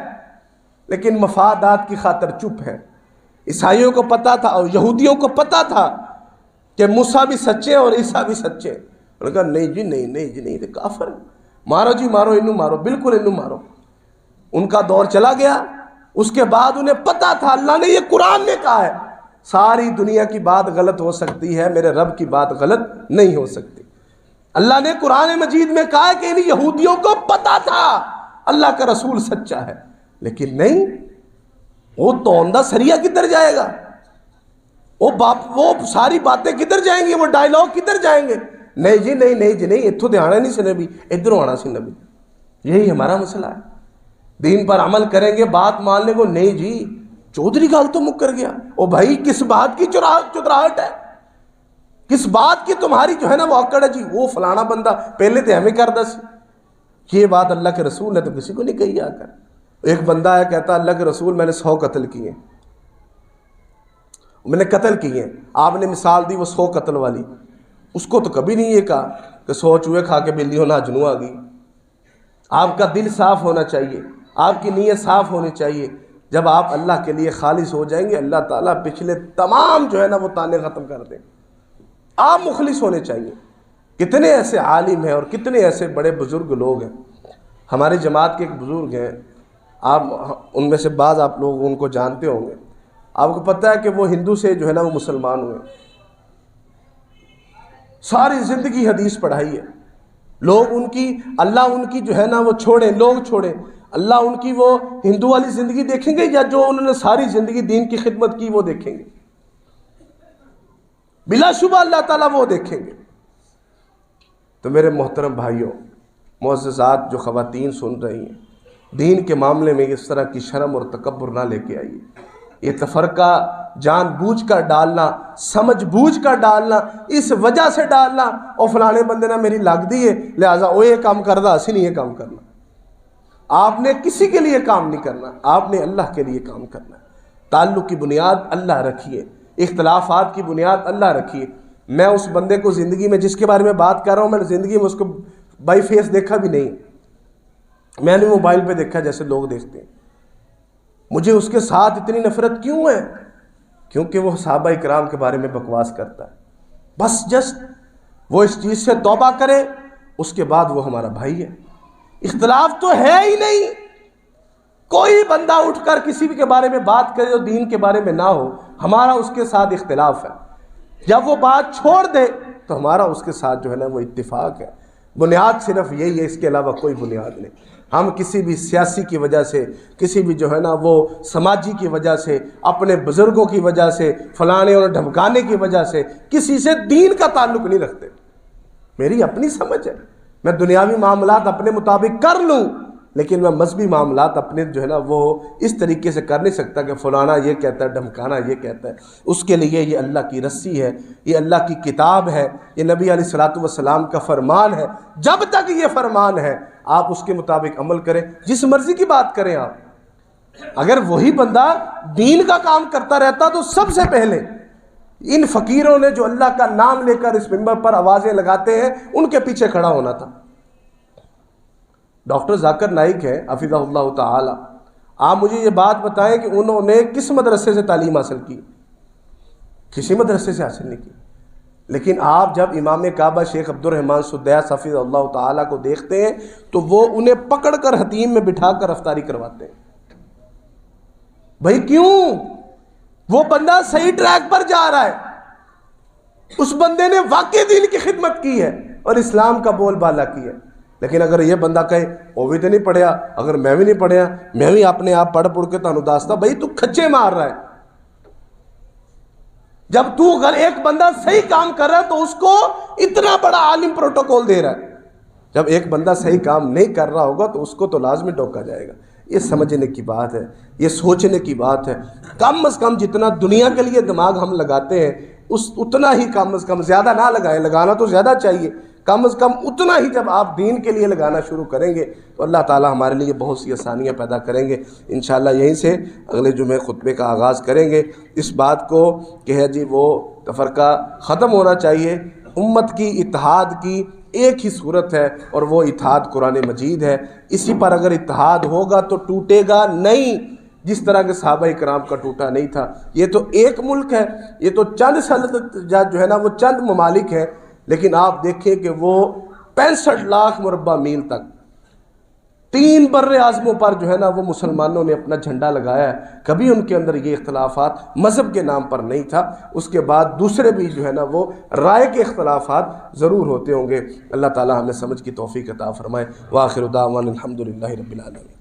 Speaker 2: لیکن مفادات کی خاطر چپ ہے. عیسائیوں کو پتہ تھا اور یہودیوں کو پتہ تھا کہ موسیٰ بھی سچے اور عیسیٰ بھی سچے. انہوں نے کہا نہیں جی نہیں جی نہیں، کافر مارو جی مارو، انہوں مارو، بالکل انہوں مارو. ان کا دور چلا گیا. اس کے بعد انہیں پتہ تھا اللہ نے یہ قرآن میں کہا ہے ساری دنیا کی بات غلط ہو سکتی ہے، میرے رب کی بات غلط نہیں ہو سکتی. اللہ نے قرآن مجید میں کہا ہے کہ ان یہودیوں کو پتہ تھا اللہ کا رسول سچا ہے، لیکن نہیں، وہ توندہ سریا کدھر جائے گا، وہ ساری باتیں کدھر جائیں گی، وہ ڈائلاگ کدھر جائیں گے. نہیں جی نہیں اتھوں دے آنا نہیں سی نبی، ادھروں آنا سی نبی. یہی ہمارا مسئلہ ہے. دین پر عمل کریں گے، بات ماننے کو نہیں جی چودھری گال تو مک کر گیا۔ او بھائی کس بات کی چتراہٹ ہے، کس بات کی تمہاری جو ہے نا وہ اکڑ ہے جی، وہ فلانا بندہ پہلے تو ہمیں کر دس۔ یہ بات اللہ کے رسول نے تو کسی کو نہیں کہی آ کر۔ ایک بندہ ہے کہتا اللہ کے رسول میں نے 100 قتل کیے، میں نے قتل کیے، آپ نے مثال دی وہ 100 قتل والی، اس کو تو کبھی نہیں یہ کہا کہ 100 چوہے کھا کے بلی ہونا جنو آ گئی۔ آپ کا دل صاف ہونا چاہیے، آپ کی نیت صاف ہونی چاہیے۔ جب آپ اللہ کے لیے خالص ہو جائیں گے اللہ تعالیٰ پچھلے تمام جو ہے نا وہ تانے ختم کر دیں۔ آپ مخلص ہونے چاہیے۔ کتنے ایسے عالم ہیں اور کتنے ایسے بڑے بزرگ لوگ ہیں، ہماری جماعت کے ایک بزرگ ہیں، آپ ان میں سے بعض آپ لوگ ان کو جانتے ہوں گے، آپ کو پتہ ہے کہ وہ ہندو سے جو ہے نا وہ مسلمان ہوئے، ساری زندگی حدیث پڑھائی ہے، لوگ ان کی اللہ ان کی جو ہے نا وہ چھوڑیں، لوگ چھوڑیں، اللہ ان کی وہ ہندو والی زندگی دیکھیں گے یا جو انہوں نے ساری زندگی دین کی خدمت کی وہ دیکھیں گے؟ بلا شبہ اللہ تعالیٰ وہ دیکھیں گے۔ تو میرے محترم بھائیوں، معززات جو خواتین سن رہی ہیں، دین کے معاملے میں اس طرح کی شرم اور تکبر نہ لے کے آئیے۔ یہ تفرقہ جان بوجھ کر ڈالنا، سمجھ بوجھ کر ڈالنا، اس وجہ سے ڈالنا اور فلانے بندے نے میری لگ دی ہے لہٰذا وہ یہ کام کردہ اسی نہیں یہ کام کرنا۔ آپ نے کسی کے لیے کام نہیں کرنا، آپ نے اللہ کے لیے کام کرنا ہے۔ تعلق کی بنیاد اللہ رکھیے، اختلافات کی بنیاد اللہ رکھیے۔ میں اس بندے کو زندگی میں جس کے بارے میں بات کر رہا ہوں، میں نے زندگی میں اس کو بائی فیس دیکھا بھی نہیں، میں نے موبائل پہ دیکھا جیسے لوگ دیکھتے ہیں۔ مجھے اس کے ساتھ اتنی نفرت کیوں ہے؟ کیونکہ وہ صحابہ اکرام کے بارے میں بکواس کرتا ہے۔ بس جسٹ وہ اس چیز سے توبہ کرے، اس کے بعد وہ ہمارا بھائی ہے۔ اختلاف تو ہے ہی نہیں، کوئی بندہ اٹھ کر کسی کے بارے میں بات کرے جو دین کے بارے میں نہ ہو، ہمارا اس کے ساتھ اختلاف ہے۔ جب وہ بات چھوڑ دے تو ہمارا اس کے ساتھ جو ہے نا وہ اتفاق ہے۔ بنیاد صرف یہی ہے، اس کے علاوہ کوئی بنیاد نہیں۔ ہم کسی بھی سیاسی کی وجہ سے، کسی بھی جو ہے نا وہ سماجی کی وجہ سے، اپنے بزرگوں کی وجہ سے، فلانے اور ڈھمکانے کی وجہ سے کسی سے دین کا تعلق نہیں رکھتے۔ میری اپنی سمجھ ہے، میں دنیاوی معاملات اپنے مطابق کر لوں، لیکن میں مذہبی معاملات اپنے جو ہے نا وہ اس طریقے سے کر نہیں سکتا کہ فلانا یہ کہتا ہے، ڈھمکانا یہ کہتا ہے۔ اس کے لیے یہ اللہ کی رسی ہے، یہ اللہ کی کتاب ہے، یہ نبی علیہ الصلوۃ والسلام کا فرمان ہے۔ جب تک یہ فرمان ہے آپ اس کے مطابق عمل کریں، جس مرضی کی بات کریں آپ۔ اگر وہی بندہ دین کا کام کرتا رہتا تو سب سے پہلے ان فقیروں نے جو اللہ کا نام لے کر اس منبر پر آوازیں لگاتے ہیں ان کے پیچھے کھڑا ہونا تھا۔ ڈاکٹر ذاکر نائک ہے حفظہ اللہ تعالی، آپ مجھے یہ بات بتائیں کہ انہوں نے کس مدرسے سے تعلیم حاصل کی؟ کسی مدرسے سے حاصل نہیں کی، لیکن آپ جب امام کعبہ شیخ عبد الرحمن سدیس حفظہ اللہ تعالی کو دیکھتے ہیں تو وہ انہیں پکڑ کر حتیم میں بٹھا کر افطاری کرواتے ہیں۔ بھائی کیوں؟ وہ بندہ صحیح ٹریک پر جا رہا ہے، اس بندے نے واقعی دین کی خدمت کی ہے اور اسلام کا بول بالا کی ہے۔ لیکن اگر یہ بندہ کہے وہ بھی تو نہیں پڑھیا، اگر میں بھی نہیں پڑھیا، میں بھی اپنے آپ پڑھ کے تانوں داستا، بھائی تو کھچے مار رہا ہے۔ جب تو اگر ایک بندہ صحیح کام کر رہا ہے تو اس کو اتنا بڑا عالم پروٹوکول دے رہا ہے، جب ایک بندہ صحیح کام نہیں کر رہا ہوگا تو اس کو تو لازمی ٹوکا جائے گا۔ یہ سمجھنے کی بات ہے، یہ سوچنے کی بات ہے۔ کم از کم جتنا دنیا کے لیے دماغ ہم لگاتے ہیں اتنا ہی کم از کم، زیادہ نہ لگائیں، لگانا تو زیادہ چاہیے، کم از کم اتنا ہی جب آپ دین کے لیے لگانا شروع کریں گے تو اللہ تعالیٰ ہمارے لیے بہت سی آسانیاں پیدا کریں گے۔ انشاءاللہ یہیں سے اگلے جمعے خطبے کا آغاز کریں گے، اس بات کو کہ ہے جی وہ تفرقہ ختم ہونا چاہیے۔ امت کی اتحاد کی ایک ہی صورت ہے اور وہ اتحاد قرآن مجید ہے، اسی پر اگر اتحاد ہوگا تو ٹوٹے گا نہیں، جس طرح کے صحابہ کرام کا ٹوٹا نہیں تھا۔ یہ تو ایک ملک ہے، یہ تو چند جو ہے نا وہ چند ممالک ہیں، لیکن آپ دیکھیں کہ وہ 65 لاکھ مربع میل تک 3 بر اعظموں پر جو ہے نا وہ مسلمانوں نے اپنا جھنڈا لگایا ہے۔ کبھی ان کے اندر یہ اختلافات مذہب کے نام پر نہیں تھا، اس کے بعد دوسرے بھی جو ہے نا وہ رائے کے اختلافات ضرور ہوتے ہوں گے۔ اللہ تعالی ہمیں سمجھ کی توفیق عطا فرمائے۔ وآخر دعوانا الحمدللہ رب العالمین۔